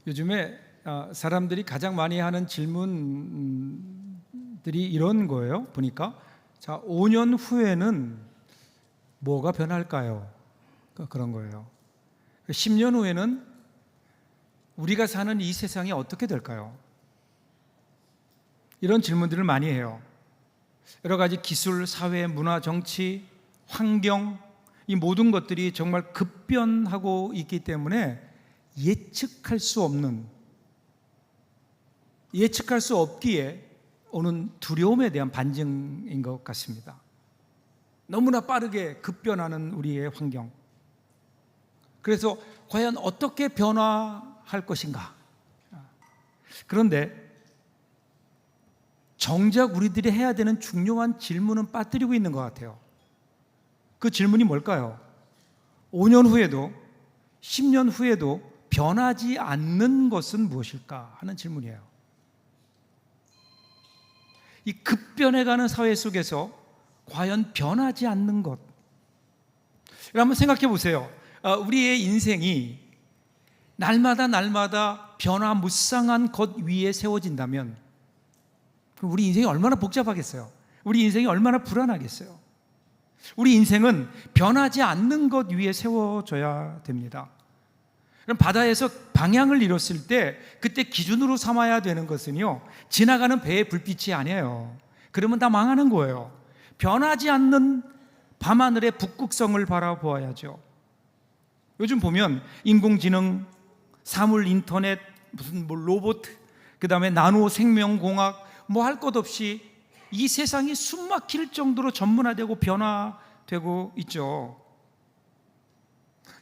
요즘에 사람들이 가장 많이 하는 질문들이 이런 거예요. 보니까 5년 후에는 뭐가 변할까요? 그런 거예요. 10년 후에는 우리가 사는 이 세상이 어떻게 될까요? 이런 질문들을 많이 해요. 여러 가지 기술, 사회, 문화, 정치, 환경, 이 모든 것들이 정말 급변하고 있기 때문에 예측할 수 없기에 오는 두려움에 대한 반증인 것 같습니다. 너무나 빠르게 급변하는 우리의 환경. 그래서 과연 어떻게 변화할 것인가? 그런데 정작 우리들이 해야 되는 중요한 질문은 빠뜨리고 있는 것 같아요. 그 질문이 뭘까요? 5년 후에도 10년 후에도 변하지 않는 것은 무엇일까 하는 질문이에요. 이 급변해가는 사회 속에서 과연 변하지 않는 것, 한번 생각해 보세요. 우리의 인생이 날마다 변화무쌍한 것 위에 세워진다면 그럼 우리 인생이 얼마나 복잡하겠어요? 우리 인생이 얼마나 불안하겠어요? 우리 인생은 변하지 않는 것 위에 세워져야 됩니다. 그럼 바다에서 방향을 잃었을 때 그때 기준으로 삼아야 되는 것은요, 지나가는 배의 불빛이 아니에요. 그러면 다 망하는 거예요. 변하지 않는 밤하늘의 북극성을 바라보아야죠. 요즘 보면 인공지능, 사물 인터넷, 무슨 로봇, 그 다음에 나노 생명공학, 뭐 할 것 없이 이 세상이 숨막힐 정도로 전문화되고 변화되고 있죠.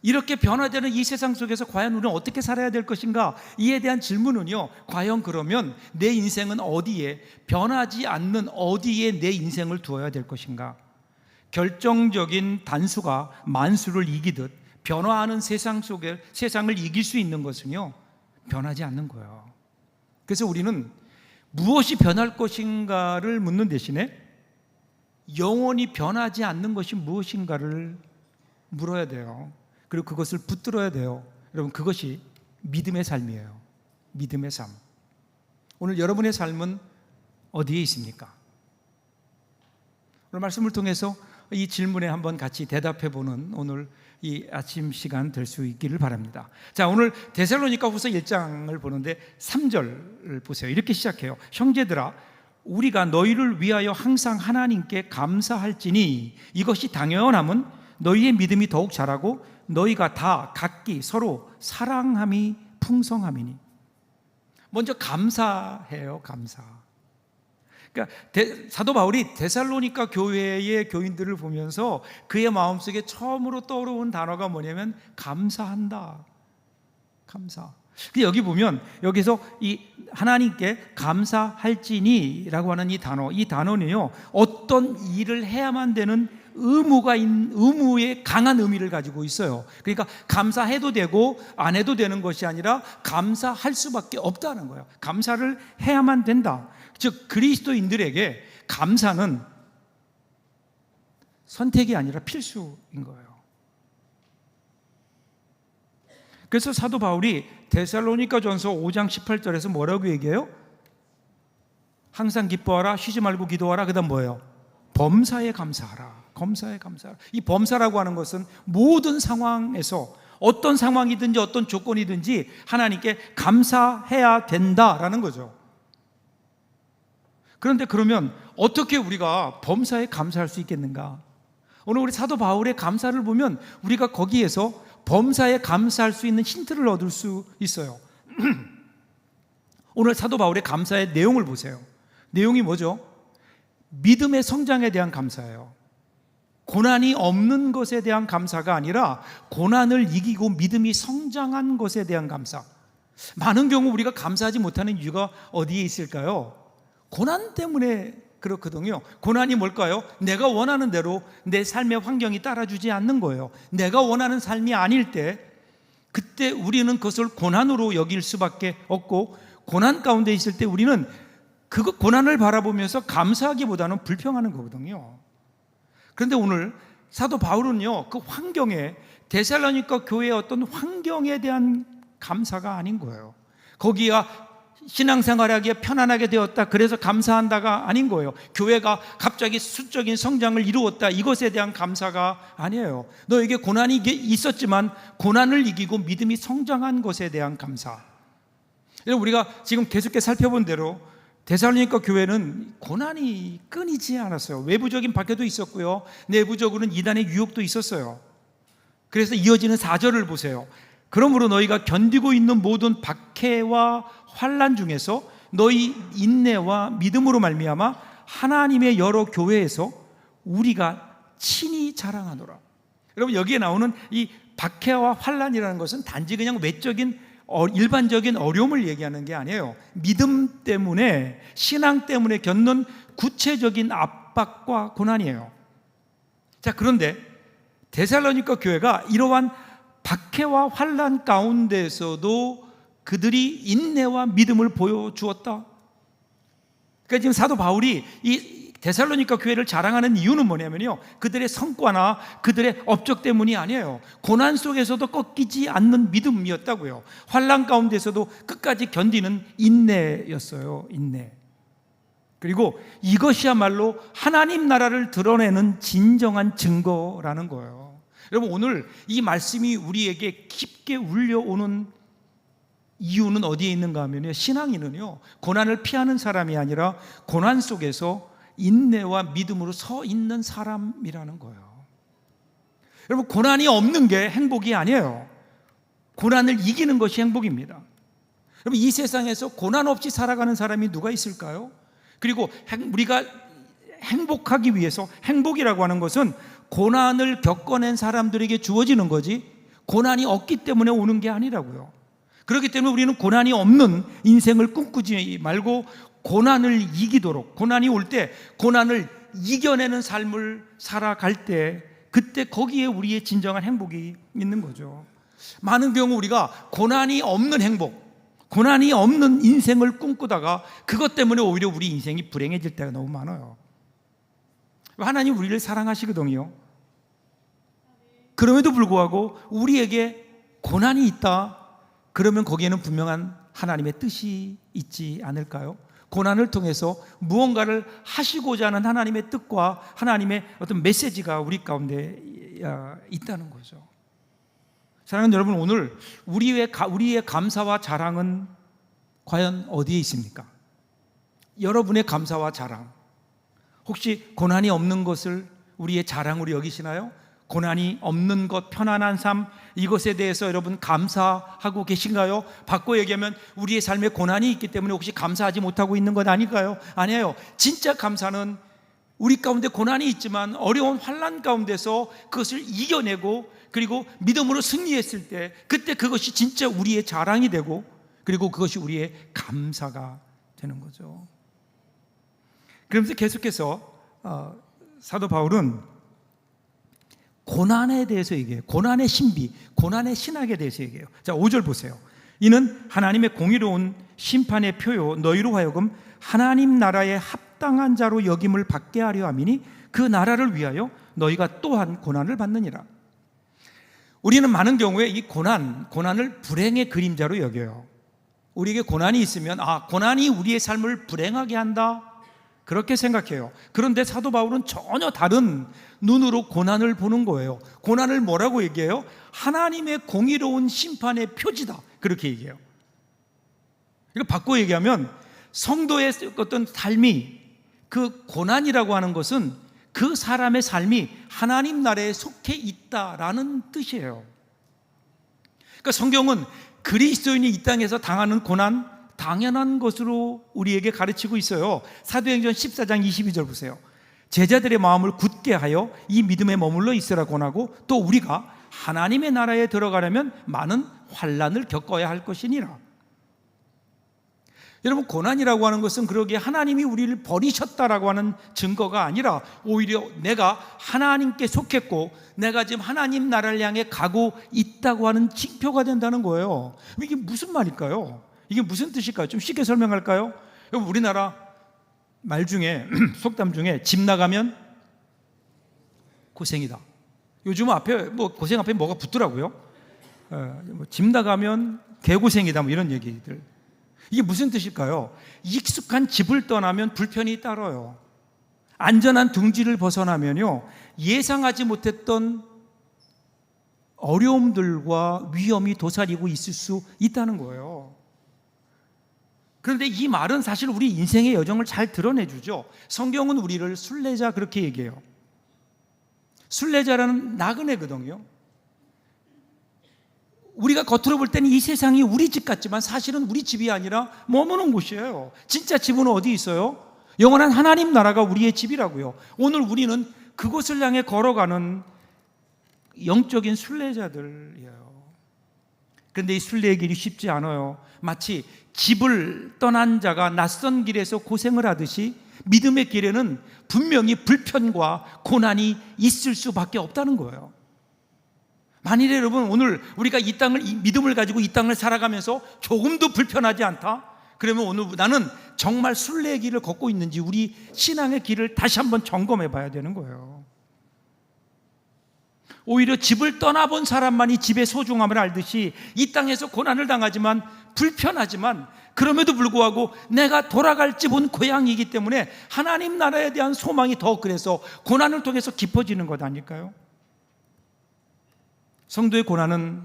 이렇게 변화되는 이 세상 속에서 과연 우리는 어떻게 살아야 될 것인가? 이에 대한 질문은요, 과연 그러면 내 인생은 어디에, 변하지 않는 어디에 내 인생을 두어야 될 것인가? 결정적인 단수가 만수를 이기듯 변화하는 세상 속에 세상을 이길 수 있는 것은요, 변하지 않는 거예요. 그래서 우리는 무엇이 변할 것인가를 묻는 대신에 영원히 변하지 않는 것이 무엇인가를 물어야 돼요. 그리고 그것을 붙들어야 돼요. 여러분, 그것이 믿음의 삶이에요. 믿음의 삶. 오늘 여러분의 삶은 어디에 있습니까? 오늘 말씀을 통해서 이 질문에 한번 같이 대답해보는 오늘 이 아침 시간 될 수 있기를 바랍니다. 자, 오늘 데살로니가 후서 1장을 보는데 3절 보세요. 이렇게 시작해요. 형제들아, 우리가 너희를 위하여 항상 하나님께 감사할지니 이것이 당연함은 너희의 믿음이 더욱 자라고 너희가 다 각기 서로 사랑함이 풍성함이니. 먼저 감사해요. 감사. 그러니까 사도 바울이 데살로니가 교회의 교인들을 보면서 그의 마음속에 처음으로 떠오르는 단어가 뭐냐면 감사한다. 감사. 여기 보면 여기서 이 하나님께 감사할지니라고 하는 이 단어는요, 어떤 일을 해야만 되는 의무의 강한 의미를 가지고 있어요. 그러니까 감사해도 되고 안 해도 되는 것이 아니라 감사할 수밖에 없다는 거예요. 감사를 해야만 된다. 즉 그리스도인들에게 감사는 선택이 아니라 필수인 거예요. 그래서 사도 바울이 데살로니가전서 5장 18절에서 뭐라고 얘기해요? 항상 기뻐하라, 쉬지 말고 기도하라. 그다음 뭐예요? 범사에 감사하라. 범사에 감사하라. 이 범사라고 하는 것은 모든 상황에서 어떤 상황이든지 어떤 조건이든지 하나님께 감사해야 된다라는 거죠. 그런데 그러면 어떻게 우리가 범사에 감사할 수 있겠는가? 오늘 우리 사도 바울의 감사를 보면 우리가 거기에서 범사에 감사할 수 있는 힌트를 얻을 수 있어요. 오늘 사도 바울의 감사의 내용을 보세요. 내용이 뭐죠? 믿음의 성장에 대한 감사예요. 고난이 없는 것에 대한 감사가 아니라 고난을 이기고 믿음이 성장한 것에 대한 감사. 많은 경우 우리가 감사하지 못하는 이유가 어디에 있을까요? 고난 때문에 그렇거든요. 고난이 뭘까요? 내가 원하는 대로 내 삶의 환경이 따라주지 않는 거예요. 내가 원하는 삶이 아닐 때 그때 우리는 그것을 고난으로 여길 수밖에 없고, 고난 가운데 있을 때 우리는 그 고난을 바라보면서 감사하기보다는 불평하는 거거든요. 그런데 오늘 사도 바울은요, 그 환경에, 데살로니가 교회의 어떤 환경에 대한 감사가 아닌 거예요. 거기가 신앙생활하기에 편안하게 되었다, 그래서 감사한다가 아닌 거예요. 교회가 갑자기 수적인 성장을 이루었다, 이것에 대한 감사가 아니에요. 너에게 고난이 있었지만 고난을 이기고 믿음이 성장한 것에 대한 감사. 여러분, 우리가 지금 계속해서 살펴본 대로 데살로니가 교회는 고난이 끊이지 않았어요. 외부적인 박해도 있었고요, 내부적으로는 이단의 유혹도 있었어요. 그래서 이어지는 4절을 보세요. 그러므로 너희가 견디고 있는 모든 박해와 환난 중에서 너희 인내와 믿음으로 말미암아 하나님의 여러 교회에서 우리가 친히 자랑하노라. 여러분, 여기에 나오는 이 박해와 환난이라는 것은 단지 그냥 외적인 일반적인 어려움을 얘기하는 게 아니에요. 믿음 때문에, 신앙 때문에 겪는 구체적인 압박과 고난이에요. 자, 그런데 데살로니가 교회가 이러한 박해와 환난 가운데서도 그들이 인내와 믿음을 보여주었다. 그러니까 지금 사도 바울이 이 데살로니가 교회를 자랑하는 이유는 뭐냐면요, 그들의 성과나 그들의 업적 때문이 아니에요. 고난 속에서도 꺾이지 않는 믿음이었다고요. 환난 가운데서도 끝까지 견디는 인내였어요. 인내. 그리고 이것이야말로 하나님 나라를 드러내는 진정한 증거라는 거예요. 여러분, 오늘 이 말씀이 우리에게 깊게 울려오는 이유는 어디에 있는가 하면요, 신앙인은요, 고난을 피하는 사람이 아니라 고난 속에서 인내와 믿음으로 서 있는 사람이라는 거예요. 여러분, 고난이 없는 게 행복이 아니에요. 고난을 이기는 것이 행복입니다. 여러분, 이 세상에서 고난 없이 살아가는 사람이 누가 있을까요? 그리고 우리가 행복하기 위해서, 행복이라고 하는 것은 고난을 겪어낸 사람들에게 주어지는 거지 고난이 없기 때문에 오는 게 아니라고요. 그렇기 때문에 우리는 고난이 없는 인생을 꿈꾸지 말고 고난을 이기도록, 고난이 올 때 고난을 이겨내는 삶을 살아갈 때, 그때 거기에 우리의 진정한 행복이 있는 거죠. 많은 경우 우리가 고난이 없는 행복, 고난이 없는 인생을 꿈꾸다가 그것 때문에 오히려 우리 인생이 불행해질 때가 너무 많아요. 하나님 우리를 사랑하시거든요. 그럼에도 불구하고 우리에게 고난이 있다, 그러면 거기에는 분명한 하나님의 뜻이 있지 않을까요? 고난을 통해서 무언가를 하시고자 하는 하나님의 뜻과 하나님의 어떤 메시지가 우리 가운데 있다는 거죠. 사랑하는 여러분, 오늘 우리의 감사와 자랑은 과연 어디에 있습니까? 여러분의 감사와 자랑, 혹시 고난이 없는 것을 우리의 자랑으로 여기시나요? 고난이 없는 것, 편안한 삶, 이것에 대해서 여러분 감사하고 계신가요? 바꿔 얘기하면 우리의 삶에 고난이 있기 때문에 혹시 감사하지 못하고 있는 것 아닐까요? 아니에요. 진짜 감사는 우리 가운데 고난이 있지만 어려운 환난 가운데서 그것을 이겨내고 그리고 믿음으로 승리했을 때, 그때 그것이 진짜 우리의 자랑이 되고, 그리고 그것이 우리의 감사가 되는 거죠. 그러면서 계속해서 사도 바울은 고난에 대해서 얘기해요. 고난의 신비, 고난의 신학에 대해서 얘기해요. 자, 5절 보세요. 이는 하나님의 공의로운 심판의 표요 너희로 하여금 하나님 나라에 합당한 자로 여김을 받게 하려 함이니 그 나라를 위하여 너희가 또한 고난을 받느니라. 우리는 많은 경우에 이 고난을 불행의 그림자로 여겨요. 우리에게 고난이 있으면 고난이 우리의 삶을 불행하게 한다, 그렇게 생각해요. 그런데 사도 바울은 전혀 다른 눈으로 고난을 보는 거예요. 고난을 뭐라고 얘기해요? 하나님의 공의로운 심판의 표지다, 그렇게 얘기해요. 이거 바꿔 얘기하면 성도의 어떤 삶이, 그 고난이라고 하는 것은 그 사람의 삶이 하나님 나라에 속해 있다라는 뜻이에요. 그러니까 성경은 그리스도인이 이 땅에서 당하는 고난 당연한 것으로 우리에게 가르치고 있어요. 사도행전 14장 22절 보세요. 제자들의 마음을 굳게 하여 이 믿음에 머물러 있으라 권하고 또 우리가 하나님의 나라에 들어가려면 많은 환난을 겪어야 할 것이니라. 여러분, 고난이라고 하는 것은 그러기에 하나님이 우리를 버리셨다라고 하는 증거가 아니라 오히려 내가 하나님께 속했고 내가 지금 하나님 나라를 향해 가고 있다고 하는 징표가 된다는 거예요. 이게 무슨 말일까요? 이게 무슨 뜻일까요? 좀 쉽게 설명할까요? 여러분, 우리나라 말 중에 속담 중에 집 나가면 고생이다. 요즘 앞에 고생 앞에 뭐가 붙더라고요. 집 나가면 개고생이다 뭐 이런 얘기들. 이게 무슨 뜻일까요? 익숙한 집을 떠나면 불편이 따라요. 안전한 둥지를 벗어나면요, 예상하지 못했던 어려움들과 위험이 도사리고 있을 수 있다는 거예요. 그런데 이 말은 사실 우리 인생의 여정을 잘 드러내주죠. 성경은 우리를 순례자 그렇게 얘기해요. 순례자라는 나그네거든요. 우리가 겉으로 볼 때는 이 세상이 우리 집 같지만 사실은 우리 집이 아니라 머무는 곳이에요. 진짜 집은 어디 있어요? 영원한 하나님 나라가 우리의 집이라고요. 오늘 우리는 그곳을 향해 걸어가는 영적인 순례자들이에요. 그런데 이 순례의 길이 쉽지 않아요. 마치 집을 떠난 자가 낯선 길에서 고생을 하듯이 믿음의 길에는 분명히 불편과 고난이 있을 수밖에 없다는 거예요. 만일에 여러분 오늘 우리가 이 믿음을 가지고 이 땅을 살아가면서 조금도 불편하지 않다? 그러면 오늘 나는 정말 순례의 길을 걷고 있는지 우리 신앙의 길을 다시 한번 점검해 봐야 되는 거예요. 오히려 집을 떠나본 사람만이 집의 소중함을 알듯이 이 땅에서 고난을 당하지만 불편하지만 그럼에도 불구하고 내가 돌아갈 집은 고향이기 때문에 하나님 나라에 대한 소망이 더 그래서 고난을 통해서 깊어지는 것 아닐까요? 성도의 고난은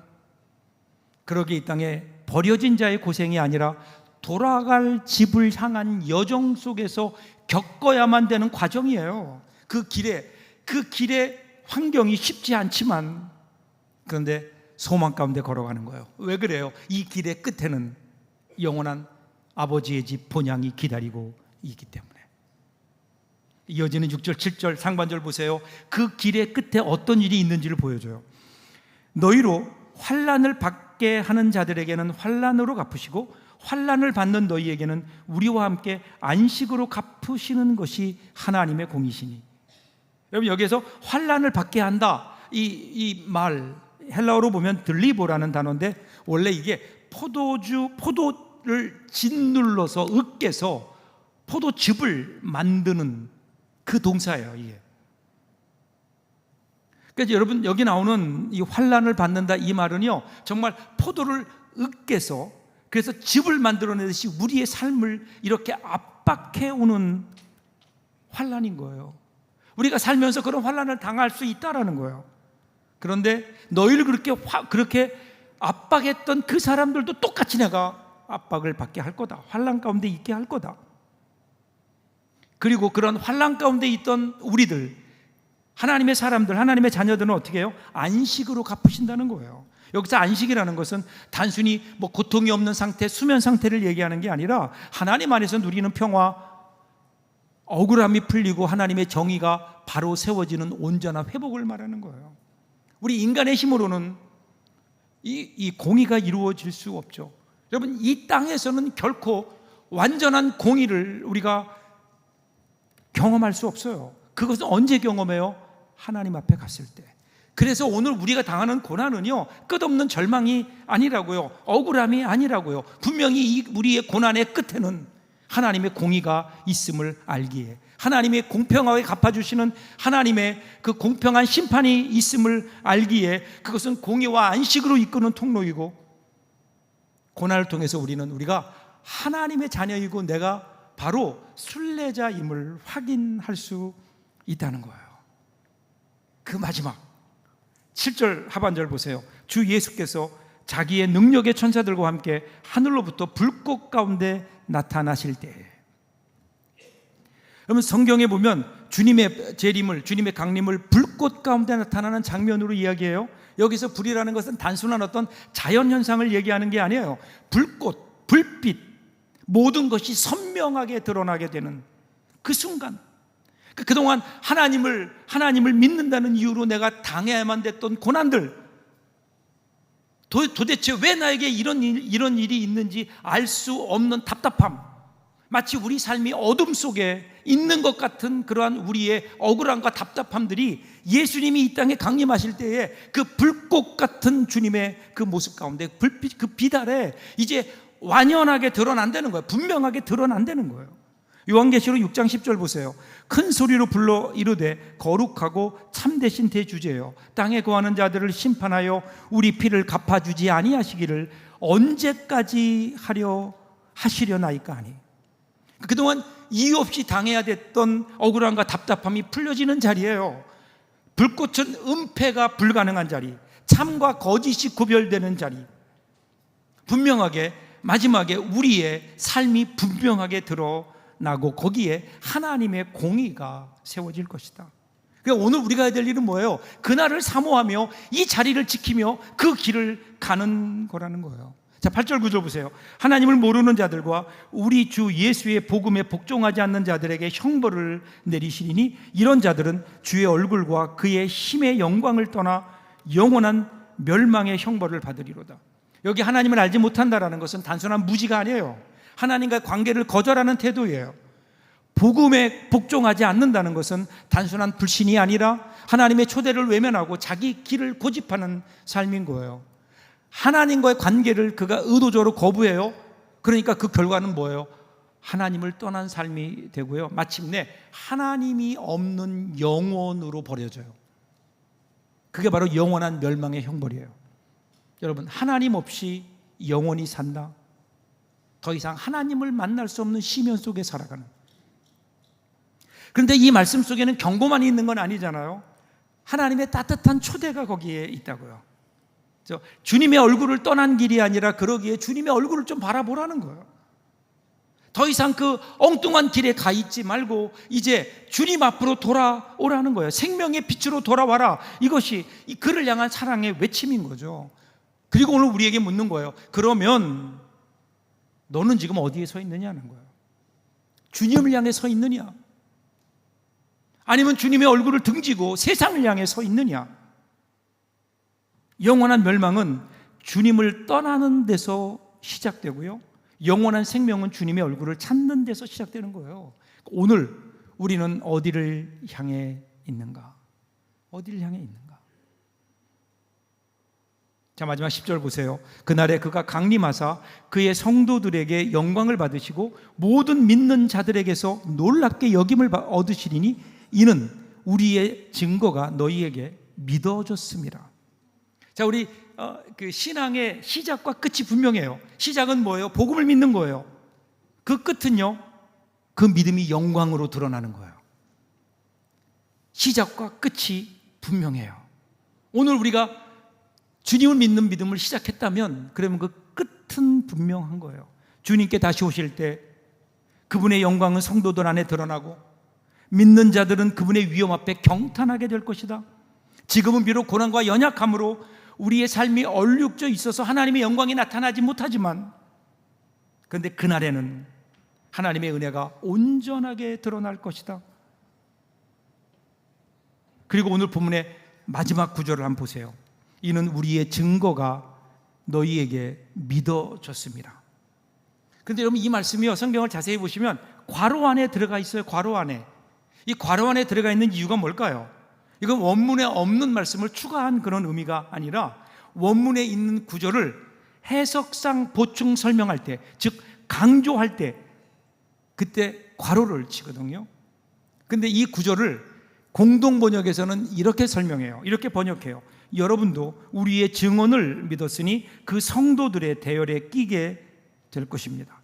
그러게 이 땅에 버려진 자의 고생이 아니라 돌아갈 집을 향한 여정 속에서 겪어야만 되는 과정이에요. 그 길의 환경이 쉽지 않지만 그런데 소망 가운데 걸어가는 거예요. 왜 그래요? 이 길의 끝에는 영원한 아버지의 집 본향이 기다리고 있기 때문에. 이어지는 6절 7절 상반절 보세요. 그 길의 끝에 어떤 일이 있는지를 보여줘요. 너희로 환난을 받게 하는 자들에게는 환난으로 갚으시고 환난을 받는 너희에게는 우리와 함께 안식으로 갚으시는 것이 하나님의 공이시니. 여러분 여기에서 환난을 받게 한다, 이 말 헬라어로 보면 들리보라는 단어인데 원래 이게 포도를 짓눌러서 으깨서 포도즙을 만드는 그 동사예요. 이게. 그래서 여러분 여기 나오는 이 환난을 받는다 이 말은요 정말 포도를 으깨서 그래서 즙을 만들어내듯이 우리의 삶을 이렇게 압박해 오는 환난인 거예요. 우리가 살면서 그런 환난을 당할 수 있다라는 거예요. 그런데 너희를 그렇게 압박했던 그 사람들도 똑같이 내가 압박을 받게 할 거다. 환난 가운데 있게 할 거다. 그리고 그런 환난 가운데 있던 우리들, 하나님의 사람들, 하나님의 자녀들은 어떻게 해요? 안식으로 갚으신다는 거예요. 여기서 안식이라는 것은 단순히 고통이 없는 상태, 수면 상태를 얘기하는 게 아니라 하나님 안에서 누리는 평화, 억울함이 풀리고 하나님의 정의가 바로 세워지는 온전한 회복을 말하는 거예요. 우리 인간의 힘으로는 이 공의가 이루어질 수 없죠. 여러분 이 땅에서는 결코 완전한 공의를 우리가 경험할 수 없어요. 그것은 언제 경험해요? 하나님 앞에 갔을 때. 그래서 오늘 우리가 당하는 고난은요 끝없는 절망이 아니라고요, 억울함이 아니라고요. 분명히 우리의 고난의 끝에는 하나님의 공의가 있음을 알기에, 하나님의 공평하게 갚아주시는 하나님의 그 공평한 심판이 있음을 알기에 그것은 공의와 안식으로 이끄는 통로이고, 고난을 통해서 우리가 하나님의 자녀이고 내가 바로 순례자임을 확인할 수 있다는 거예요. 그 마지막 7절 하반절 보세요. 주 예수께서 자기의 능력의 천사들과 함께 하늘로부터 불꽃 가운데 나타나실 때에, 여러분 성경에 보면 주님의 재림을, 주님의 강림을 불꽃 가운데 나타나는 장면으로 이야기해요. 여기서 불이라는 것은 단순한 어떤 자연현상을 얘기하는 게 아니에요. 불꽃, 불빛, 모든 것이 선명하게 드러나게 되는 그 순간, 그동안 하나님을 믿는다는 이유로 내가 당해야만 됐던 고난들, 도대체 왜 나에게 이런 일이 있는지 알 수 없는 답답함, 마치 우리 삶이 어둠 속에 있는 것 같은 그러한 우리의 억울함과 답답함들이 예수님이 이 땅에 강림하실 때에 그 불꽃 같은 주님의 그 모습 가운데, 불빛, 그 빛 아래 이제 완연하게 드러난다는 거예요. 분명하게 드러난다는 거예요. 요한계시록 6장 10절 보세요. 큰 소리로 불러 이르되 거룩하고 참되신 대주제여 땅에 거하는 자들을 심판하여 우리 피를 갚아주지 아니하시기를 언제까지 하시려나이까 하니. 그동안 이유 없이 당해야 됐던 억울함과 답답함이 풀려지는 자리예요. 불꽃은 은폐가 불가능한 자리, 참과 거짓이 구별되는 자리. 분명하게 마지막에 우리의 삶이 분명하게 드러나고 거기에 하나님의 공의가 세워질 것이다. 그러니까 오늘 우리가 해야 될 일은 뭐예요? 그날을 사모하며 이 자리를 지키며 그 길을 가는 거라는 거예요. 자, 8절 9절 보세요. 하나님을 모르는 자들과 우리 주 예수의 복음에 복종하지 않는 자들에게 형벌을 내리시리니 이런 자들은 주의 얼굴과 그의 힘의 영광을 떠나 영원한 멸망의 형벌을 받으리로다. 여기 하나님을 알지 못한다라는 것은 단순한 무지가 아니에요. 하나님과의 관계를 거절하는 태도예요. 복음에 복종하지 않는다는 것은 단순한 불신이 아니라 하나님의 초대를 외면하고 자기 길을 고집하는 삶인 거예요. 하나님과의 관계를 그가 의도적으로 거부해요. 그러니까 그 결과는 뭐예요? 하나님을 떠난 삶이 되고요, 마침내 하나님이 없는 영혼으로 버려져요. 그게 바로 영원한 멸망의 형벌이에요. 여러분, 하나님 없이 영원히 산다. 더 이상 하나님을 만날 수 없는 심연 속에 살아가는. 그런데 이 말씀 속에는 경고만 있는 건 아니잖아요. 하나님의 따뜻한 초대가 거기에 있다고요. 주님의 얼굴을 떠난 길이 아니라 그러기에 주님의 얼굴을 좀 바라보라는 거예요. 더 이상 그 엉뚱한 길에 가 있지 말고 이제 주님 앞으로 돌아오라는 거예요. 생명의 빛으로 돌아와라. 이것이 그를 향한 사랑의 외침인 거죠. 그리고 오늘 우리에게 묻는 거예요. 그러면 너는 지금 어디에 서 있느냐는 거예요. 주님을 향해 서 있느냐? 아니면 주님의 얼굴을 등지고 세상을 향해 서 있느냐? 영원한 멸망은 주님을 떠나는 데서 시작되고요, 영원한 생명은 주님의 얼굴을 찾는 데서 시작되는 거예요. 오늘 우리는 어디를 향해 있는가? 어디를 향해 있는가? 자, 마지막 10절 보세요. 그날에 그가 강림하사 그의 성도들에게 영광을 받으시고 모든 믿는 자들에게서 놀랍게 여김을 얻으시리니 이는 우리의 증거가 너희에게 믿어졌습니다. 자, 우리 그 신앙의 시작과 끝이 분명해요. 시작은 뭐예요? 복음을 믿는 거예요. 그 끝은요, 그 믿음이 영광으로 드러나는 거예요. 시작과 끝이 분명해요. 오늘 우리가 주님을 믿는 믿음을 시작했다면 그러면 그 끝은 분명한 거예요. 주님께 다시 오실 때 그분의 영광은 성도들 안에 드러나고 믿는 자들은 그분의 위엄 앞에 경탄하게 될 것이다. 지금은 비록 고난과 연약함으로 우리의 삶이 얼룩져 있어서 하나님의 영광이 나타나지 못하지만, 그런데 그날에는 하나님의 은혜가 온전하게 드러날 것이다. 그리고 오늘 본문의 마지막 구절을 한번 보세요. 이는 우리의 증거가 너희에게 믿어졌습니다. 그런데 여러분, 이 말씀이요, 성경을 자세히 보시면 괄호 안에 들어가 있어요. 괄호 안에. 이 괄호 안에 들어가 있는 이유가 뭘까요? 이건 원문에 없는 말씀을 추가한 그런 의미가 아니라 원문에 있는 구절을 해석상 보충 설명할 때, 즉 강조할 때 그때 괄호를 치거든요. 근데 이 구절을 공동 번역에서는 이렇게 설명해요. 이렇게 번역해요. 여러분도 우리의 증언을 믿었으니 그 성도들의 대열에 끼게 될 것입니다.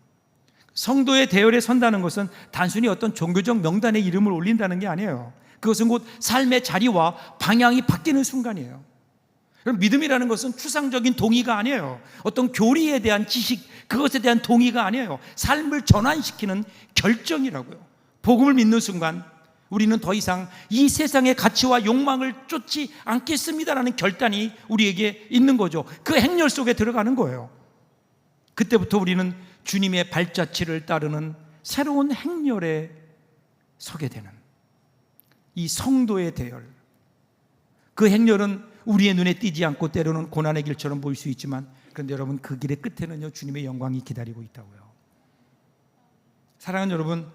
성도의 대열에 선다는 것은 단순히 어떤 종교적 명단에 이름을 올린다는 게 아니에요. 그것은 곧 삶의 자리와 방향이 바뀌는 순간이에요. 믿음이라는 것은 추상적인 동의가 아니에요. 어떤 교리에 대한 지식, 그것에 대한 동의가 아니에요. 삶을 전환시키는 결정이라고요. 복음을 믿는 순간 우리는 더 이상 이 세상의 가치와 욕망을 쫓지 않겠습니다라는 결단이 우리에게 있는 거죠. 그 행렬 속에 들어가는 거예요. 그때부터 우리는 주님의 발자취를 따르는 새로운 행렬에 서게 되는 이 성도의 대열. 그 행렬은 우리의 눈에 띄지 않고 때로는 고난의 길처럼 보일 수 있지만, 그런데 여러분, 그 길의 끝에는요, 주님의 영광이 기다리고 있다고요. 사랑하는 여러분,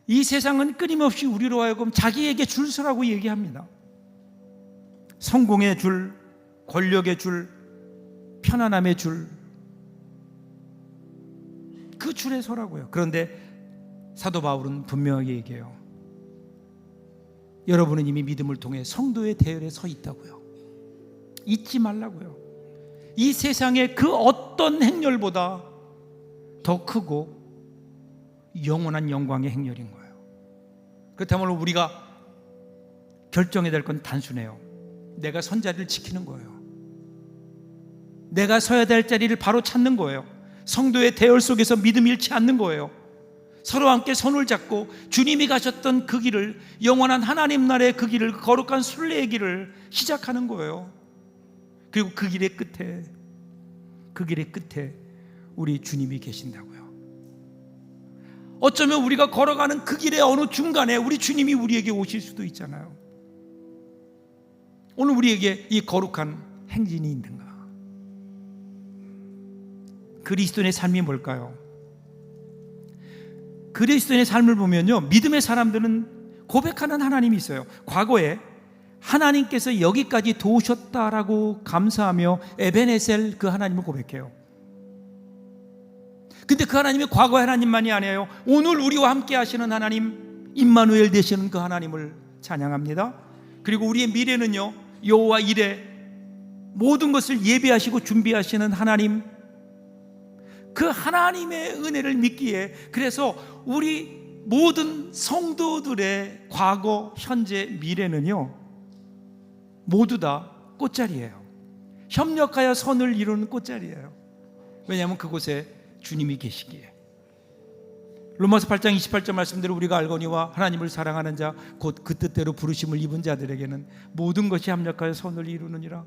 이 세상은 끊임없이 우리로 하여금 자기에게 줄 서라고 얘기합니다. 성공의 줄, 권력의 줄, 편안함의 줄, 그 줄에 서라고요. 그런데 사도 바울은 분명하게 얘기해요. 여러분은 이미 믿음을 통해 성도의 대열에 서 있다고요. 잊지 말라고요. 이 세상의 그 어떤 행렬보다 더 크고 영원한 영광의 행렬인 거예요. 그렇다면 우리가 결정해야 될 건 단순해요. 내가 선 자리를 지키는 거예요. 내가 서야 될 자리를 바로 찾는 거예요. 성도의 대열 속에서 믿음 잃지 않는 거예요. 서로 함께 손을 잡고 주님이 가셨던 그 길을, 영원한 하나님 나라의 그 길을, 거룩한 순례의 길을 시작하는 거예요. 그리고 그 길의 끝에 우리 주님이 계신다고요. 어쩌면 우리가 걸어가는 그 길의 어느 중간에 우리 주님이 우리에게 오실 수도 있잖아요. 오늘 우리에게 이 거룩한 행진이 있는가? 그리스도인의 삶이 뭘까요? 그리스도인의 삶을 보면요, 믿음의 사람들은 고백하는 하나님이 있어요. 과거에 하나님께서 여기까지 도우셨다라고 감사하며 에베네셀 그 하나님을 고백해요. 근데 그 하나님이 과거의 하나님만이 아니에요. 오늘 우리와 함께 하시는 하나님, 임마누엘 되시는 그 하나님을 찬양합니다. 그리고 우리의 미래는요, 여호와 이레, 모든 것을 예비하시고 준비하시는 하나님, 그 하나님의 은혜를 믿기에, 그래서 우리 모든 성도들의 과거, 현재, 미래는요 모두 다 꽃자리예요. 협력하여 선을 이루는 꽃자리예요. 왜냐하면 그곳에 주님이 계시기에. 로마서 8장 28절 말씀대로 우리가 알거니와 하나님을 사랑하는 자 곧 그 뜻대로 부르심을 입은 자들에게는 모든 것이 합력하여 선을 이루느니라.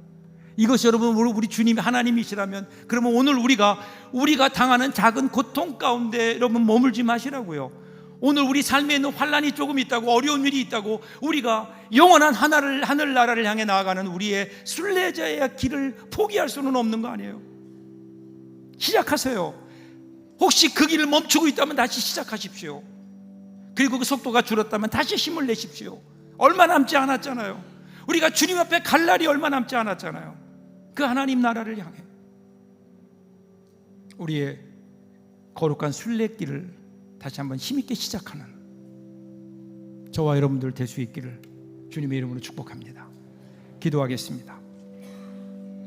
이것이 여러분 우리 주님이 하나님이시라면, 그러면 오늘 우리가 당하는 작은 고통 가운데 여러분 머물지 마시라고요. 오늘 우리 삶에 있는 환난이 조금 있다고, 어려운 일이 있다고, 우리가 영원한 하늘나라를 향해 나아가는 우리의 순례자의 길을 포기할 수는 없는 거 아니에요. 시작하세요. 혹시 그 길을 멈추고 있다면 다시 시작하십시오. 그리고 그 속도가 줄었다면 다시 힘을 내십시오. 얼마 남지 않았잖아요. 우리가 주님 앞에 갈 날이 얼마 남지 않았잖아요. 그 하나님 나라를 향해 우리의 거룩한 순례길을 다시 한번 힘있게 시작하는 저와 여러분들 될 수 있기를 주님의 이름으로 축복합니다. 기도하겠습니다.